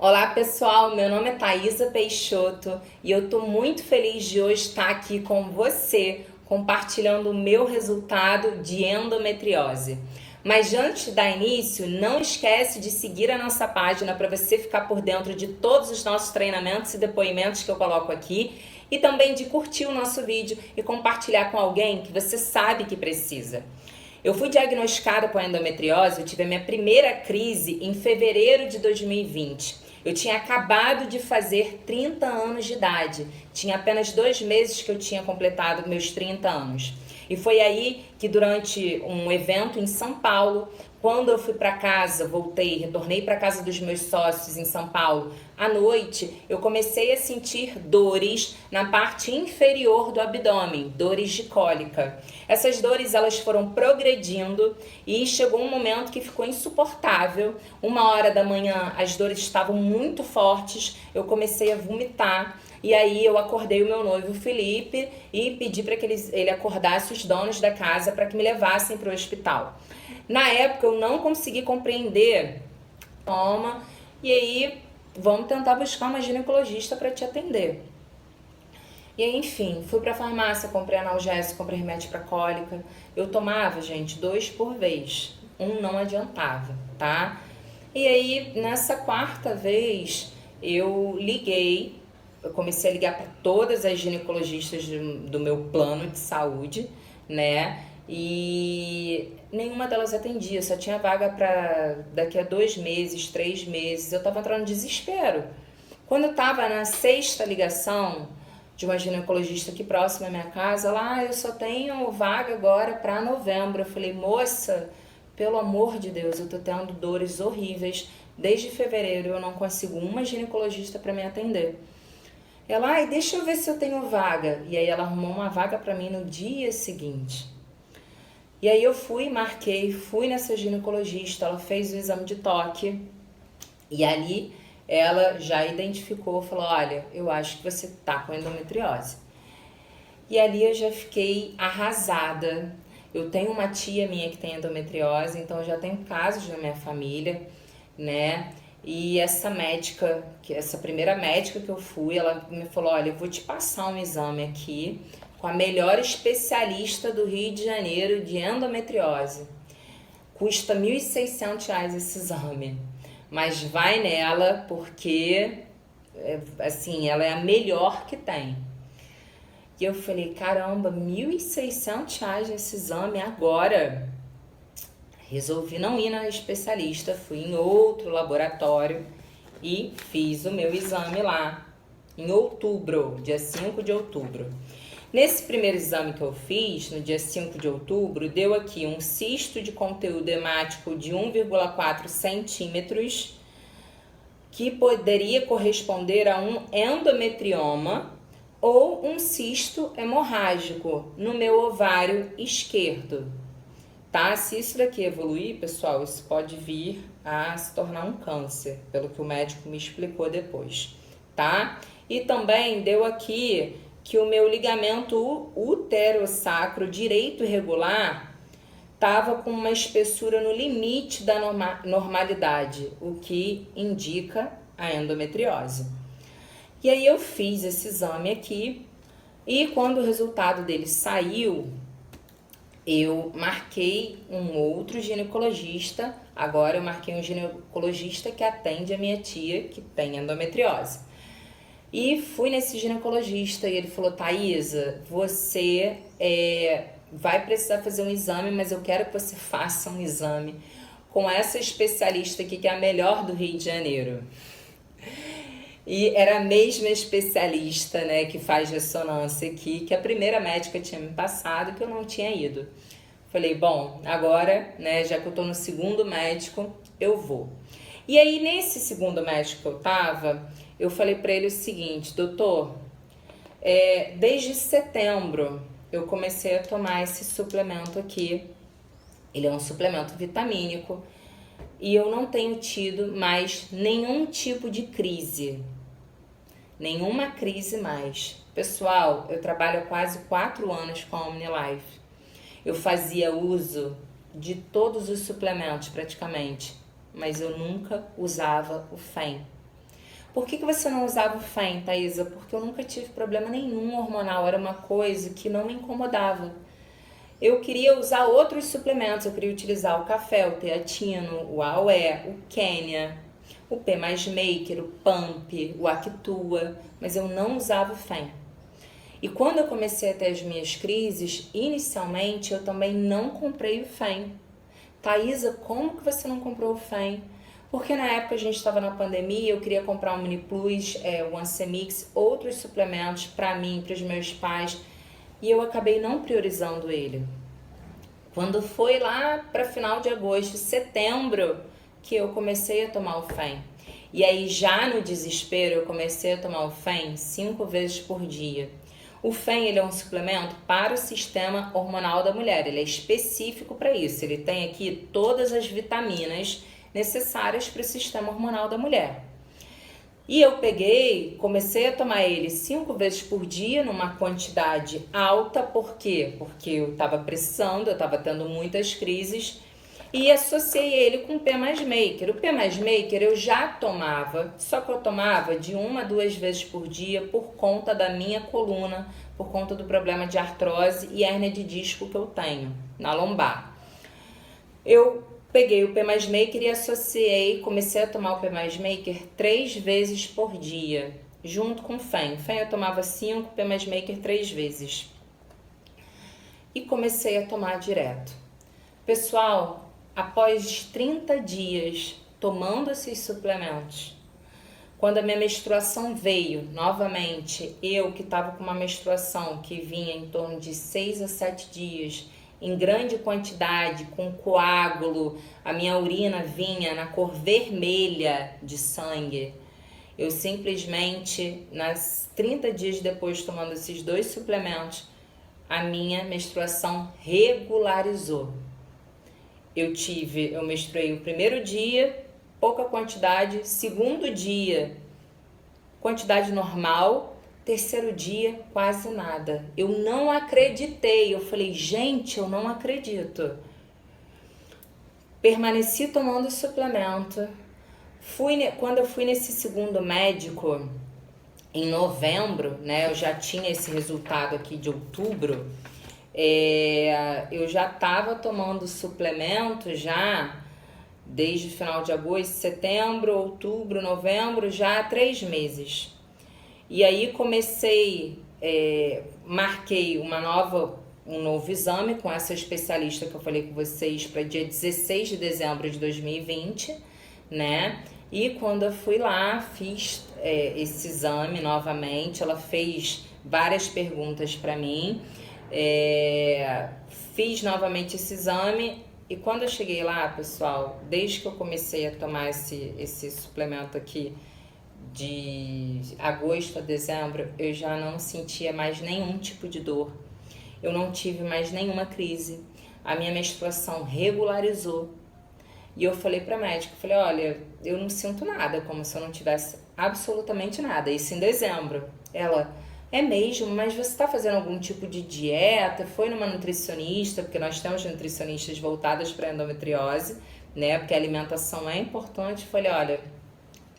Olá pessoal, meu nome é Thaisa Peixoto e eu tô muito feliz de hoje estar aqui com você compartilhando o meu resultado de endometriose. Mas antes de dar início, não esquece de seguir a nossa página para você ficar por dentro de todos os nossos treinamentos e depoimentos que eu coloco aqui e também de curtir o nosso vídeo e compartilhar com alguém que você sabe que precisa. Eu fui diagnosticada com endometriose, eu tive a minha primeira crise em fevereiro de 2020. Eu tinha acabado de fazer 30 anos de idade. Tinha apenas 2 meses que eu tinha completado meus 30 anos. E foi aí que durante um evento em São Paulo, quando eu fui para casa, retornei para casa dos meus sócios em São Paulo, à noite, eu comecei a sentir dores na parte inferior do abdômen, dores de cólica. Essas dores elas foram progredindo e chegou um momento que ficou insuportável. 1 hora da manhã as dores estavam muito fortes, eu comecei a vomitar. E aí eu acordei o meu noivo Felipe e pedi para que ele acordasse os donos da casa para que me levassem para o hospital. Na época eu não consegui compreender, e aí vamos tentar buscar uma ginecologista para te atender. E aí, enfim, fui pra farmácia, comprei analgésico, comprei remédio pra cólica. Eu tomava, gente, 2 por vez. Um não adiantava, tá? E aí, nessa quarta vez, eu comecei a ligar para todas as ginecologistas do meu plano de saúde, né? E nenhuma delas atendia, só tinha vaga para daqui a 2 meses, 3 meses. Eu tava entrando em desespero. Quando eu tava na 6ª ligação de uma ginecologista aqui próxima à minha casa, eu só tenho vaga agora para novembro. Eu falei, moça, pelo amor de Deus, eu tô tendo dores horríveis. Desde fevereiro eu não consigo uma ginecologista para me atender. Ela, deixa eu ver se eu tenho vaga. E aí ela arrumou uma vaga para mim no dia seguinte. E aí eu fui nessa ginecologista, ela fez o exame de toque. E ali ela já identificou, falou, olha, eu acho que você tá com endometriose. E ali eu já fiquei arrasada. Eu tenho uma tia minha que tem endometriose, então eu já tenho casos na minha família, né? E essa primeira médica que eu fui, ela me falou, olha, eu vou te passar um exame aqui com a melhor especialista do Rio de Janeiro de endometriose. Custa R$ 1.600 esse exame. Mas vai nela porque, assim, ela é a melhor que tem. E eu falei, caramba, R$ 1.600 esse exame agora. Resolvi não ir na especialista, fui em outro laboratório e fiz o meu exame lá em outubro, dia 5 de outubro. Nesse primeiro exame que eu fiz, no dia 5 de outubro, deu aqui um cisto de conteúdo hemático de 1,4 centímetros, que poderia corresponder a um endometrioma ou um cisto hemorrágico no meu ovário esquerdo. Tá? Se isso daqui evoluir, pessoal, isso pode vir a se tornar um câncer, pelo que o médico me explicou depois, tá? E também deu aqui que o meu ligamento uterosacro direito irregular estava com uma espessura no limite da normalidade, o que indica a endometriose. E aí eu fiz esse exame aqui e quando o resultado dele saiu, eu marquei um outro ginecologista. Agora eu marquei um ginecologista que atende a minha tia que tem endometriose. E fui nesse ginecologista e ele falou, Thaisa, você vai precisar fazer um exame, mas eu quero que você faça um exame com essa especialista aqui, que é a melhor do Rio de Janeiro. E era a mesma especialista, né, que faz ressonância aqui, que a primeira médica tinha me passado, que eu não tinha ido. Falei, bom, agora, né, já que eu tô no segundo médico, eu vou. E aí, nesse segundo médico que eu tava, eu falei pra ele o seguinte, doutor, desde setembro eu comecei a tomar esse suplemento aqui. Ele é um suplemento vitamínico e eu não tenho tido mais nenhum tipo de crise. Nenhuma crise mais. Pessoal, eu trabalho há quase 4 anos com a OmniLife. Eu fazia uso de todos os suplementos praticamente, mas eu nunca usava o FEM. Por que você não usava o FEM, Thaisa? Porque eu nunca tive problema nenhum hormonal, era uma coisa que não me incomodava. Eu queria usar outros suplementos, eu queria utilizar o café, o teatino, o AOE, o Kenya, o P mais Maker, o Pump, o Actua, mas eu não usava o FEM. E quando eu comecei a ter as minhas crises, inicialmente eu também não comprei o FEM. Thaisa, como que você não comprou o FEM? Porque na época a gente estava na pandemia, eu queria comprar um Mini Plus, o Ancemix, outros suplementos para mim, para os meus pais, e eu acabei não priorizando ele. Quando foi lá para final de agosto, setembro, que eu comecei a tomar o FEM. E aí já no desespero eu comecei a tomar o FEM 5 vezes por dia. O FEM ele é um suplemento para o sistema hormonal da mulher, ele é específico para isso, ele tem aqui todas as vitaminas necessárias para o sistema hormonal da mulher. E eu comecei a tomar ele 5 vezes por dia, numa quantidade alta, por quê? Porque eu estava precisando, eu estava tendo muitas crises, e associei ele com o P mais Maker. O P mais Maker eu já tomava, só que eu tomava de 1 a 2 vezes por dia por conta da minha coluna, por conta do problema de artrose e hérnia de disco que eu tenho na lombar. Eu peguei o P mais Maker e associei, comecei a tomar o P mais Maker 3 vezes por dia, junto com o FEM. O FEM eu tomava 5, P mais Maker 3 vezes. E comecei a tomar direto. Pessoal, após 30 dias tomando esses suplementos, quando a minha menstruação veio novamente, eu que estava com uma menstruação que vinha em torno de 6 a 7 dias, em grande quantidade, com coágulo, a minha urina vinha na cor vermelha de sangue. Eu simplesmente, nas 30 dias depois tomando esses 2 suplementos, a minha menstruação regularizou. Eu menstruei o primeiro dia, pouca quantidade, segundo dia, quantidade normal, terceiro dia, quase nada. Eu não acreditei, eu falei, gente, eu não acredito. Permaneci tomando suplemento. Quando eu fui nesse segundo médico, em novembro, né, eu já tinha esse resultado aqui de outubro, eu já estava tomando suplemento já desde o final de agosto, setembro, outubro, novembro, já há 3 meses. E aí marquei um novo exame com essa especialista que eu falei com vocês para dia 16 de dezembro de 2020, né? E quando eu fui lá, fiz esse exame novamente, ela fez várias perguntas para mim, fiz novamente esse exame e quando eu cheguei lá, pessoal, desde que eu comecei a tomar esse suplemento aqui, de agosto a dezembro, eu já não sentia mais nenhum tipo de dor. Eu não tive mais nenhuma crise. A minha menstruação regularizou. E eu falei pra médica, olha, eu não sinto nada, como se eu não tivesse absolutamente nada. Isso em dezembro. Ela, é mesmo, mas você tá fazendo algum tipo de dieta? Foi numa nutricionista, porque nós temos nutricionistas voltadas para endometriose, né? Porque a alimentação é importante. Eu falei, olha,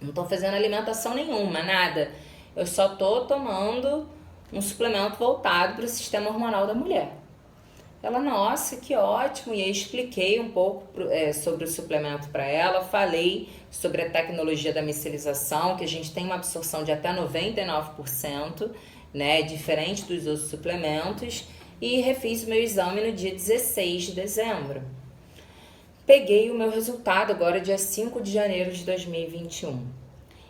não tô fazendo alimentação nenhuma, nada. Eu só tô tomando um suplemento voltado para o sistema hormonal da mulher. Ela, nossa, que ótimo. E aí expliquei um pouco sobre o suplemento para ela. Falei sobre a tecnologia da micelização, que a gente tem uma absorção de até 99%, né? Diferente dos outros suplementos. E refiz o meu exame no dia 16 de dezembro. Peguei o meu resultado agora dia 5 de janeiro de 2021.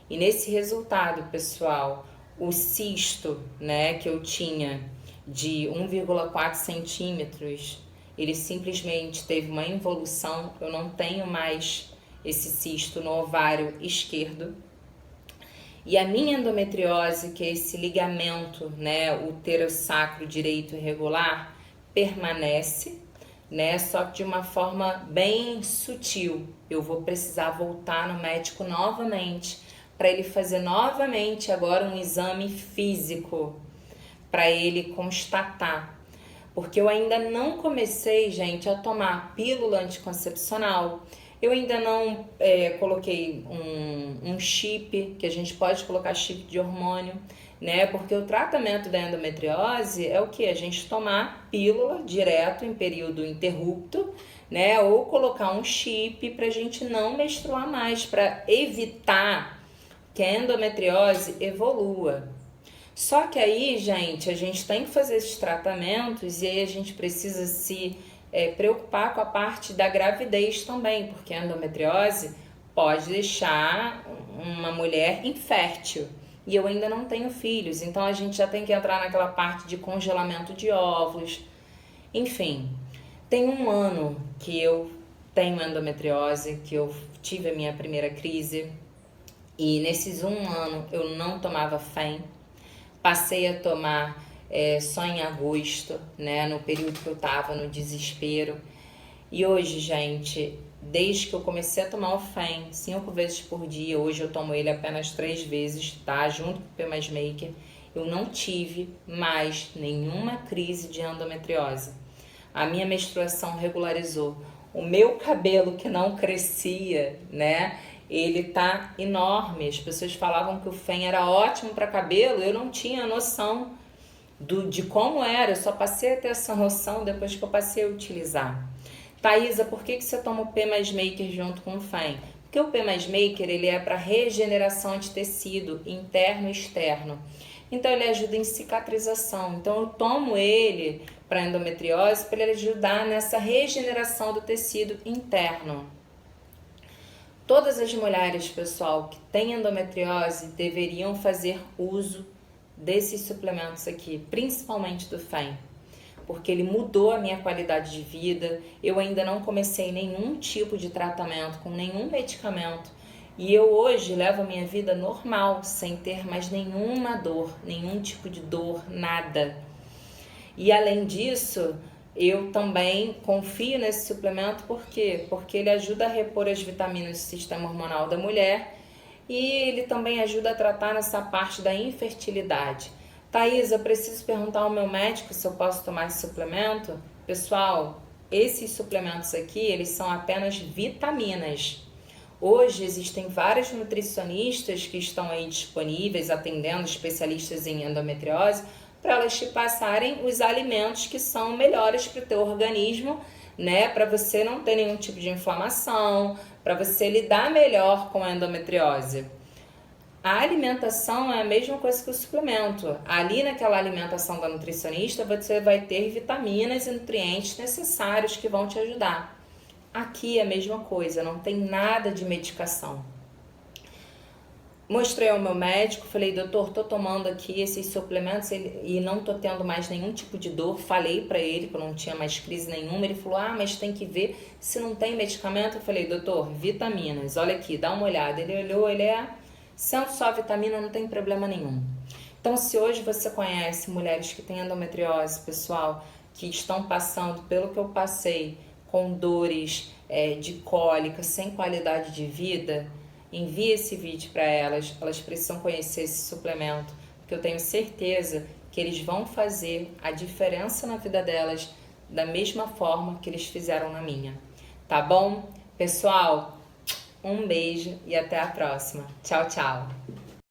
E nesse resultado, pessoal, o cisto, né, que eu tinha de 1,4 centímetros, ele simplesmente teve uma involução. Eu não tenho mais esse cisto no ovário esquerdo. E a minha endometriose, que é esse ligamento, né, uterosacro direito irregular, permanece, né? Só que de uma forma bem sutil. Eu vou precisar voltar no médico novamente para ele fazer novamente agora um exame físico para ele constatar. Porque eu ainda não comecei, gente, a tomar pílula anticoncepcional. Eu ainda não coloquei um chip, que a gente pode colocar chip de hormônio, né? Porque o tratamento da endometriose é o que? A gente tomar pílula direto em período interrupto, né? Ou colocar um chip pra gente não menstruar mais, para evitar que a endometriose evolua. Só que aí, gente, a gente tem que fazer esses tratamentos e aí a gente precisa se preocupar com a parte da gravidez também, porque a endometriose pode deixar uma mulher infértil. E eu ainda não tenho filhos, então a gente já tem que entrar naquela parte de congelamento de óvulos. Enfim, tem 1 ano que eu tenho endometriose, que eu tive a minha primeira crise. E nesses 1 ano eu não tomava FEM. Passei a tomar só em agosto, né? No período que eu tava no desespero. E hoje, gente, desde que eu comecei a tomar o FEM 5 vezes por dia, hoje eu tomo ele apenas 3 vezes, tá? Junto com o P+Maker, eu não tive mais nenhuma crise de endometriose. A minha menstruação regularizou. O meu cabelo que não crescia, né? Ele tá enorme. As pessoas falavam que o FEM era ótimo para cabelo, eu não tinha noção de como era, eu só passei a ter essa noção depois que eu passei a utilizar. Thaisa, por que você toma o P+Maker junto com o FEM? Porque o P+Maker ele é para regeneração de tecido interno e externo. Então ele ajuda em cicatrização. Então eu tomo ele para endometriose para ele ajudar nessa regeneração do tecido interno. Todas as mulheres, pessoal, que têm endometriose deveriam fazer uso desses suplementos aqui, principalmente do FEM, porque ele mudou a minha qualidade de vida. Eu ainda não comecei nenhum tipo de tratamento com nenhum medicamento e eu hoje levo a minha vida normal, sem ter mais nenhuma dor, nenhum tipo de dor, nada. E além disso, eu também confio nesse suplemento, por quê? Porque ele ajuda a repor as vitaminas do sistema hormonal da mulher e ele também ajuda a tratar nessa parte da infertilidade. Thaisa, eu preciso perguntar ao meu médico se eu posso tomar esse suplemento? Pessoal, esses suplementos aqui, eles são apenas vitaminas. Hoje existem vários nutricionistas que estão aí disponíveis, atendendo especialistas em endometriose, para elas te passarem os alimentos que são melhores para o teu organismo, né? Para você não ter nenhum tipo de inflamação, para você lidar melhor com a endometriose. A alimentação é a mesma coisa que o suplemento. Ali naquela alimentação da nutricionista você vai ter vitaminas e nutrientes necessários que vão te ajudar. Aqui é a mesma coisa, não tem nada de medicação. Mostrei ao meu médico, falei, doutor, tô tomando aqui esses suplementos e não tô tendo mais nenhum tipo de dor. Falei pra ele que eu não tinha mais crise nenhuma. Ele falou, mas tem que ver se não tem medicamento. Eu falei, doutor, vitaminas, olha aqui, dá uma olhada. Ele olhou, sendo só vitamina, não tem problema nenhum. Então, se hoje você conhece mulheres que têm endometriose, pessoal, que estão passando pelo que eu passei, com dores de cólica, sem qualidade de vida, envie esse vídeo para elas, elas precisam conhecer esse suplemento, porque eu tenho certeza que eles vão fazer a diferença na vida delas da mesma forma que eles fizeram na minha. Tá bom? Pessoal, um beijo e até a próxima. Tchau, tchau!